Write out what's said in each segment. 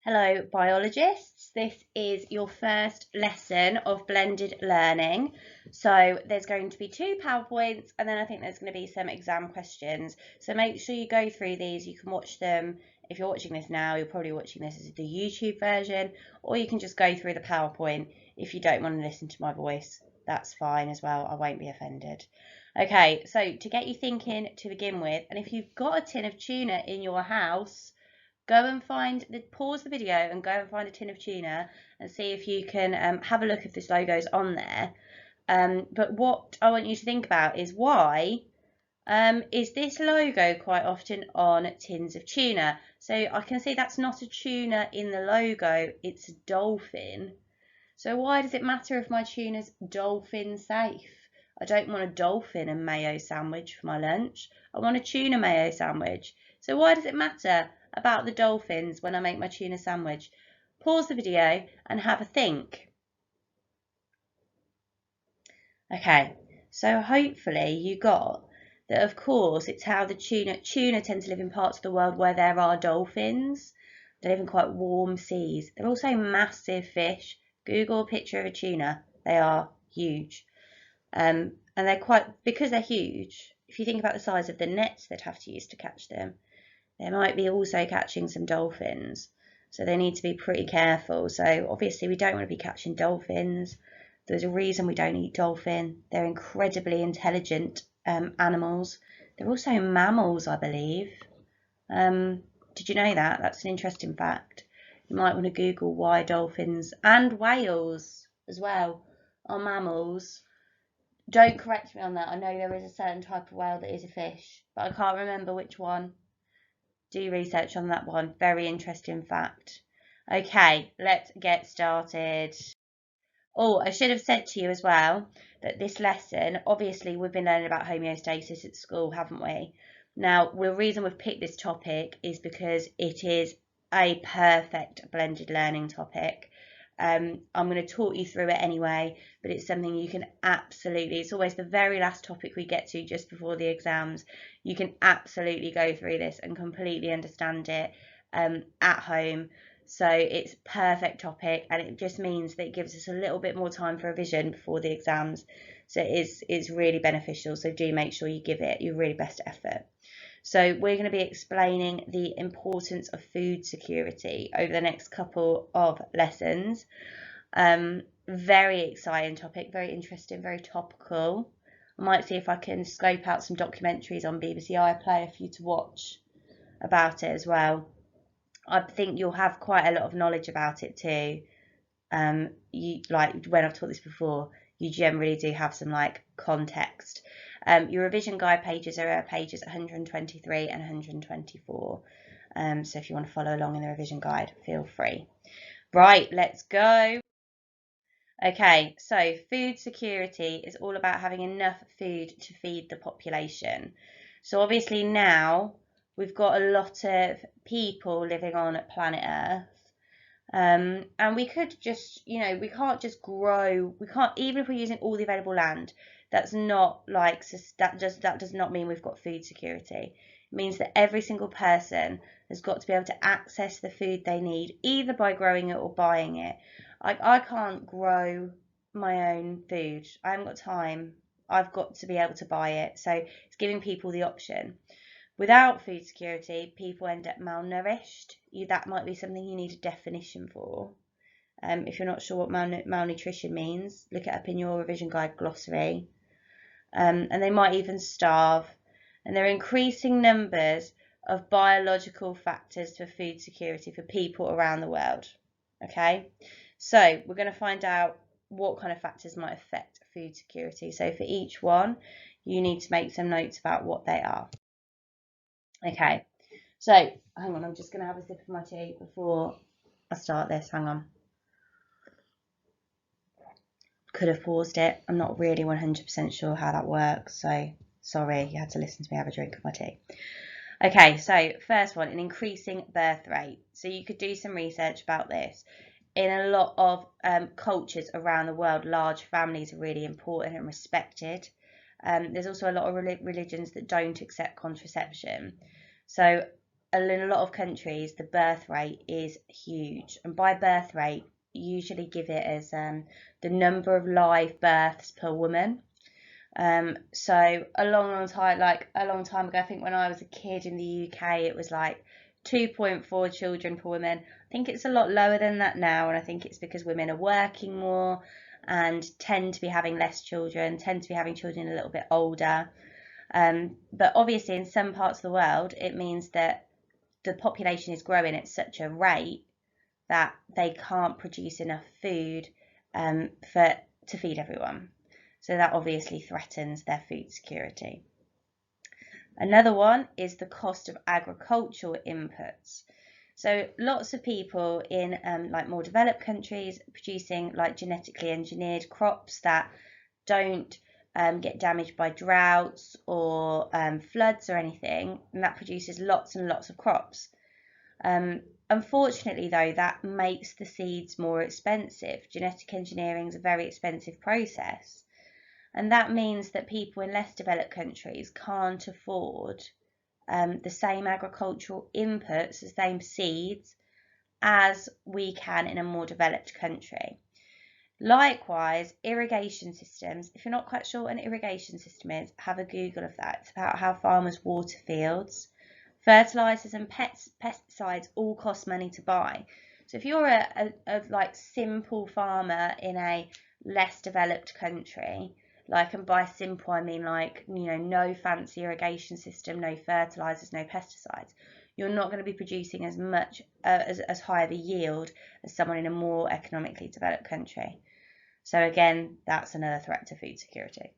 Hello, biologists. This is your first lesson of blended learning. So there's going to be two PowerPoints and then I think there's going to be some exam questions. So make sure you go through these. You can watch them. If you're watching this now, you're probably watching this as the YouTube version, or you can just go through the PowerPoint. If you don't want to listen to my voice, that's fine as well. I won't be offended. Okay, so to get you thinking to begin with, and if you've got a tin of tuna in your house, go and pause the video and go and find a tin of tuna and see if you can have a look if this logo's on there. But what I want you to think about is why is this logo quite often on tins of tuna? So I can see that's not a tuna in the logo, it's a dolphin. So why does it matter if my tuna's dolphin safe? I don't want a dolphin and mayo sandwich for my lunch. I want a tuna mayo sandwich. So why does it matter about the dolphins when I make my tuna sandwich? Pause the video and have a think. Okay, so hopefully you got that. Of course, it's how the tuna tend to live in parts of the world where there are dolphins. They live in quite warm seas. They're also massive fish. Google a picture of a tuna. They are huge. And they're because they're huge, if you think about the size of the nets they'd have to use to catch them, they might be also catching some dolphins. So they need to be pretty careful. So obviously we don't want to be catching dolphins. There's a reason we don't eat dolphin. They're incredibly intelligent animals. They're also mammals, I believe. Did you know that? That's an interesting fact. You might want to Google why dolphins and whales as well are mammals. Don't correct me on that. I know there is a certain type of whale that is a fish, but I can't remember which one. Do research on that one. Very interesting fact. Okay, let's get started. Oh, I should have said to you as well that this lesson, obviously we've been learning about homeostasis at school, haven't we? Now, the reason we've picked this topic is because it is a perfect blended learning topic. I'm going to talk you through it anyway, but it's something you can absolutely, it's always the very last topic we get to just before the exams. You can absolutely go through this and completely understand it at home. So it's perfect topic, and it just means that it gives us a little bit more time for revision before the exams. So it's really beneficial. So do make sure you give it your really best effort. So we're going to be explaining the importance of food security over the next couple of lessons. Very exciting topic, very interesting, very topical. I might see if I can scope out some documentaries on BBC iPlayer for you to watch about it as well. I think you'll have quite a lot of knowledge about it too. You like when I've taught this before, you generally do have some like context. Your revision guide pages are pages 123 and 124. So if you want to follow along in the revision guide, feel free. Right, let's go. Okay, so food security is all about having enough food to feed the population. So obviously now we've got a lot of people living on planet Earth. And we could just, we can't just grow, even if we're using all the available land, that's not like, that does not mean we've got food security. It means that every single person has got to be able to access the food they need, either by growing it or buying it. I can't grow my own food. I haven't got time. I've got to be able to buy it. So it's giving people the option. Without food security, people end up malnourished. That might be something you need a definition for. If you're not sure what malnutrition means, look it up in your revision guide glossary. And they might even starve. And there are increasing numbers of biological factors for food security for people around the world. Okay, so we're going to find out what kind of factors might affect food security. So for each one, you need to make some notes about what they are. Okay, so hang on, I'm just going to have a sip of my tea before I start this. Hang on. Could have paused it. I'm not really 100% sure how that works, so sorry, you had to listen to me have a drink of my tea. Okay, so first one, an increasing birth rate. So you could do some research about this. In a lot of cultures around the world, large families are really important and respected. There's also a lot of religions that don't accept contraception. So in a lot of countries, the birth rate is huge. And by birth rate, usually give it as the number of live births per woman. So a long time ago, I think when I was a kid in the UK, it was like 2.4 children per woman. I think it's a lot lower than that now, and I think it's because women are working more and tend to be having less children, tend to be having children a little bit older. But obviously, in some parts of the world, it means that the population is growing at such a rate that they can't produce enough food to feed everyone. So that obviously threatens their food security. Another one is the cost of agricultural inputs. So lots of people in like more developed countries producing like genetically engineered crops that don't get damaged by droughts or floods or anything, and that produces lots and lots of crops. Unfortunately, though, that makes the seeds more expensive. Genetic engineering is a very expensive process, and that means that people in less developed countries can't afford the same agricultural inputs, the same seeds, as we can in a more developed country. Likewise, irrigation systems. If you're not quite sure what an irrigation system is, have a Google of that. It's about how farmers water fields. Fertilizers and pesticides all cost money to buy. So if you're a like simple farmer in a less developed country, like, and by simple I mean like, you know, no fancy irrigation system, no fertilizers, no pesticides, you're not going to be producing as much as high of a yield as someone in a more economically developed country. So again, that's another threat to food security.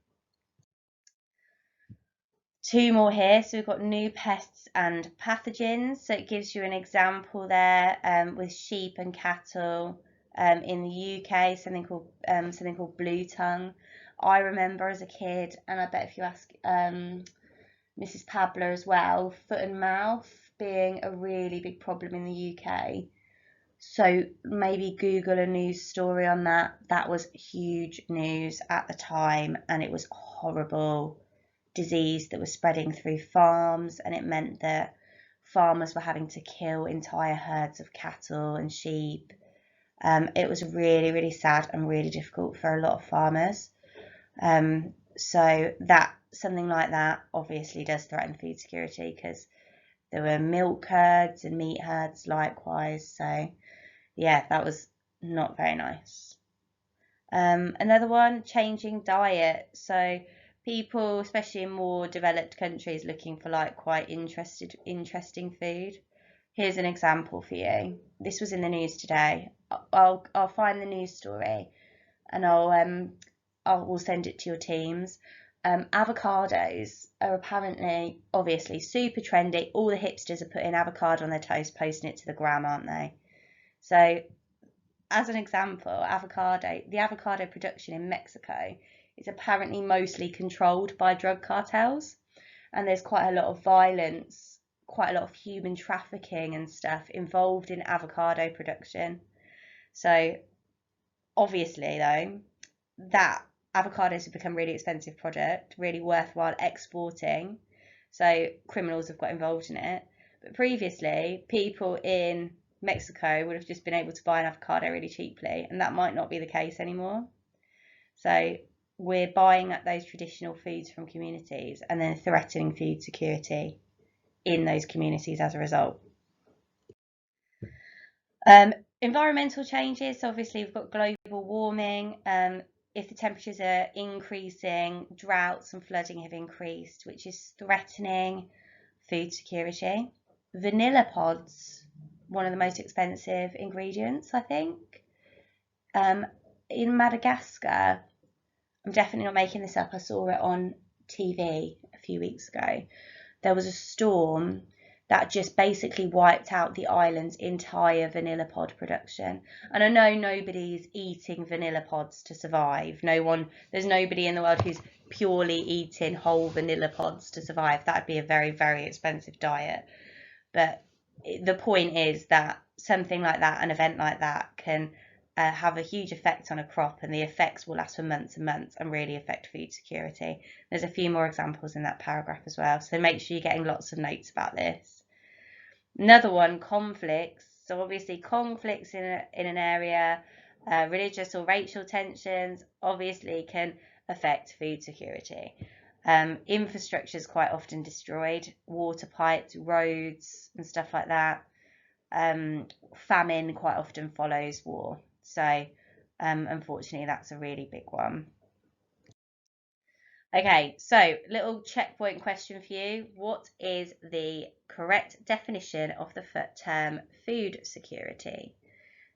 Two more here. So we've got new pests and pathogens. So it gives you an example there with sheep and cattle in the UK, something called blue tongue. I remember as a kid, and I bet if you ask Mrs. Pabler as well, foot and mouth being a really big problem in the UK. So maybe Google a news story on that. That was huge news at the time, and it was horrible disease that was spreading through farms, and it meant that farmers were having to kill entire herds of cattle and sheep. It was really, really sad and really difficult for a lot of farmers. So that something like that obviously does threaten food security, because there were milk herds and meat herds likewise. So yeah, that was not very nice. Another one, changing diet. So people, especially in more developed countries, looking for like quite interesting food. Here's an example for you. This was in the news today. I'll find the news story and we'll send it to your teams. Avocados are apparently, obviously, super trendy. All the hipsters are putting avocado on their toast, posting it to the gram, aren't they? So, as an example, the avocado production in Mexico is apparently mostly controlled by drug cartels, and there's quite a lot of violence, quite a lot of human trafficking and stuff involved in avocado production. So, obviously, though, that avocados have become a really expensive product, really worthwhile exporting. So criminals have got involved in it. But previously, people in Mexico would have just been able to buy an avocado really cheaply, and that might not be the case anymore. So we're buying up those traditional foods from communities and then threatening food security in those communities as a result. Environmental changes. So obviously we've got global warming. If the temperatures are increasing, droughts and flooding have increased, which is threatening food security. Vanilla pods, one of the most expensive ingredients, I think. In Madagascar, I'm definitely not making this up, I saw it on TV a few weeks ago. There was a storm that just basically wiped out the island's entire vanilla pod production. And I know nobody's eating vanilla pods to survive. There's nobody in the world who's purely eating whole vanilla pods to survive. That'd be a very, very expensive diet. But the point is that something like that, an event like that, can have a huge effect on a crop, and the effects will last for months and months and really affect food security. There's a few more examples in that paragraph as well, so make sure you're getting lots of notes about this. Another one, conflicts. So obviously conflicts in an area, religious or racial tensions, obviously can affect food security. Infrastructure is quite often destroyed, water pipes, roads and stuff like that. Famine quite often follows war. So unfortunately, that's a really big one. Okay, so little checkpoint question for you. What is the correct definition of the term food security?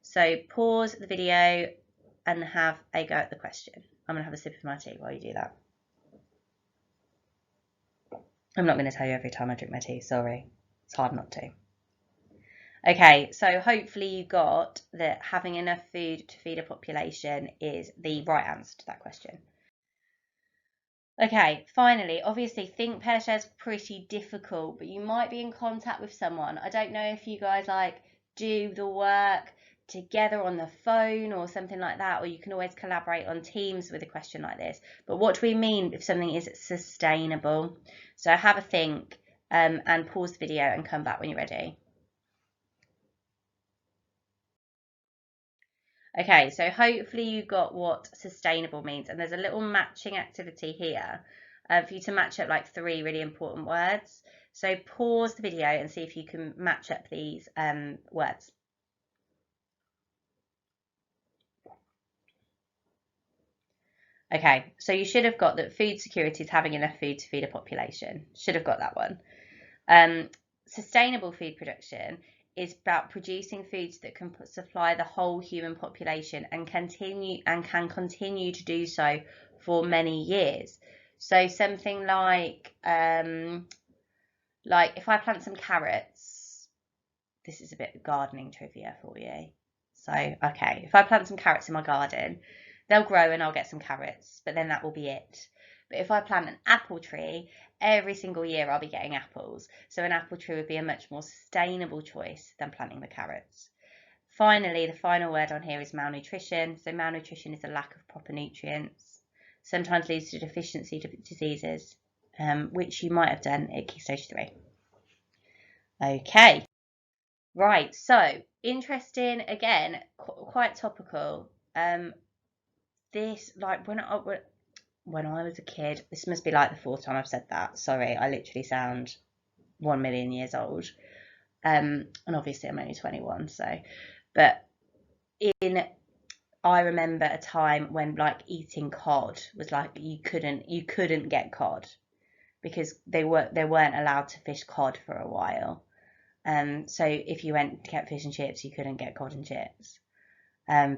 So pause the video and have a go at the question. I'm going to have a sip of my tea while you do that. I'm not going to tell you every time I drink my tea, sorry. It's hard not to. Okay, so hopefully you got that having enough food to feed a population is the right answer to that question. Okay, finally, obviously think pair share's pretty difficult, but you might be in contact with someone. I don't know if you guys like do the work together on the phone or something like that, or you can always collaborate on Teams with a question like this. But what do we mean if something is sustainable? So have a think and pause the video and come back when you're ready. Okay, so hopefully you got what sustainable means, and there's a little matching activity here for you to match up like 3 really important words. So pause the video and see if you can match up these words. Okay, so you should have got that food security is having enough food to feed a population. Should have got that one. Sustainable food production is about producing foods that can supply the whole human population and can continue to do so for many years. So something like if I plant some carrots, this is a bit of gardening trivia for you. So, okay, if I plant some carrots in my garden, they'll grow and I'll get some carrots, but then that will be it. But if I plant an apple tree, every single year I'll be getting apples. So an apple tree would be a much more sustainable choice than planting the carrots. Finally, the final word on here is malnutrition. So malnutrition is a lack of proper nutrients. Sometimes leads to deficiency diseases, which you might have done at Key Stage 3. Okay, right, so interesting, again, quite topical. This, like, when I was a kid, this must be like the 4th time I've said that. Sorry, I literally sound 1 million years old. And obviously I'm only 21, so, but I remember a time when like eating cod was like you couldn't get cod because they weren't allowed to fish cod for a while. So if you went to get fish and chips, you couldn't get cod and chips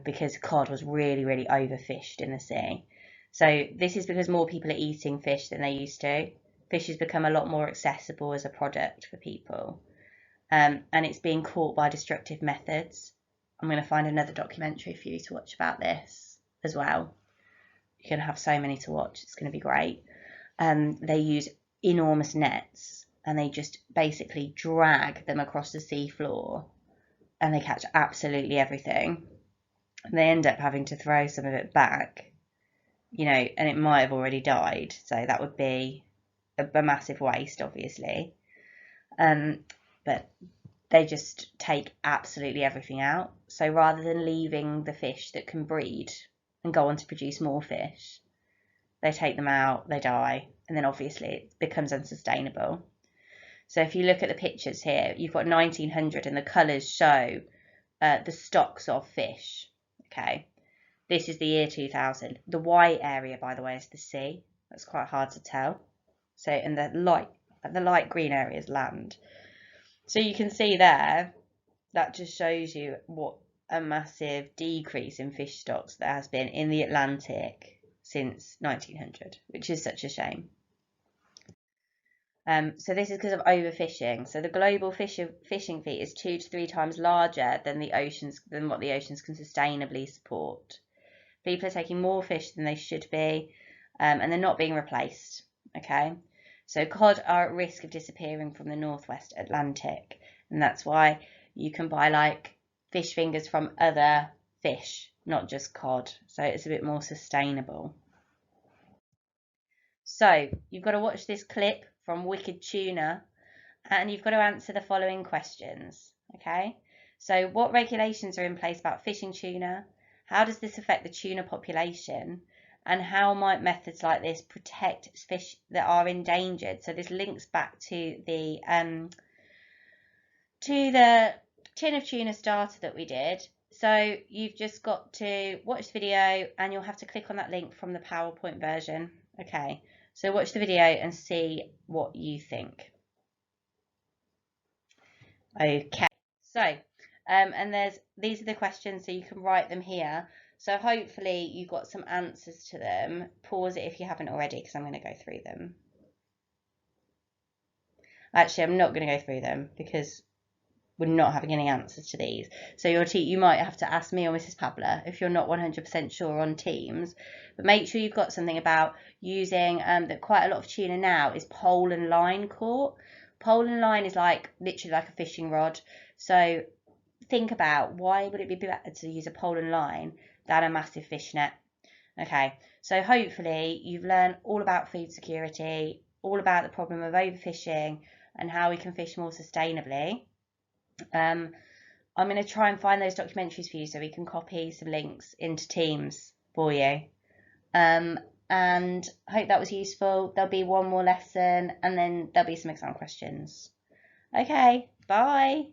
because cod was really, really overfished in the sea. So this is because more people are eating fish than they used to. Fish has become a lot more accessible as a product for people. And it's being caught by destructive methods. I'm going to find another documentary for you to watch about this as well. You're going to have so many to watch. It's going to be great. They use enormous nets and they just basically drag them across the sea floor and they catch absolutely everything. And they end up having to throw some of it back, and it might have already died. So that would be a massive waste, obviously. But they just take absolutely everything out. So rather than leaving the fish that can breed and go on to produce more fish, they take them out, they die, and then obviously it becomes unsustainable. So if you look at the pictures here, you've got 1900 and the colours show the stocks of fish. Okay, this is the year 2000. The white area, by the way, is the sea. That's quite hard to tell. So, and the light green area is land. So you can see there, that just shows you what a massive decrease in fish stocks there has been in the Atlantic since 1900, which is such a shame. So this is because of overfishing. So the global fishing fleet is 2 to 3 times larger than what the oceans can sustainably support. People are taking more fish than they should be, and they're not being replaced. Okay, so cod are at risk of disappearing from the northwest Atlantic, and that's why you can buy like fish fingers from other fish, not just cod. So it's a bit more sustainable. So you've got to watch this clip from Wicked Tuna and you've got to answer the following questions. Okay, so what regulations are in place about fishing tuna? How does this affect the tuna population? And how might methods like this protect fish that are endangered? So this links back to the tin of tuna starter that we did. So you've just got to watch the video and you'll have to click on that link from the PowerPoint version. Okay, so watch the video and see what you think. Okay, so and these are the questions, so you can write them here. So hopefully you've got some answers to them. Pause it if you haven't already, because I'm going to go through them. Actually, I'm not going to go through them because we're not having any answers to these. So you might have to ask me or Mrs. Pabler if you're not 100% sure on Teams. But make sure you've got something about using that quite a lot of tuna now is pole and line caught. Pole and line is like literally like a fishing rod. So think about, why would it be better to use a pole and line than a massive fish net? Okay, so hopefully you've learned all about food security, all about the problem of overfishing and how we can fish more sustainably. I'm going to try and find those documentaries for you so we can copy some links into Teams for you. And I hope that was useful. There'll be one more lesson and then there'll be some exam questions. Okay, bye.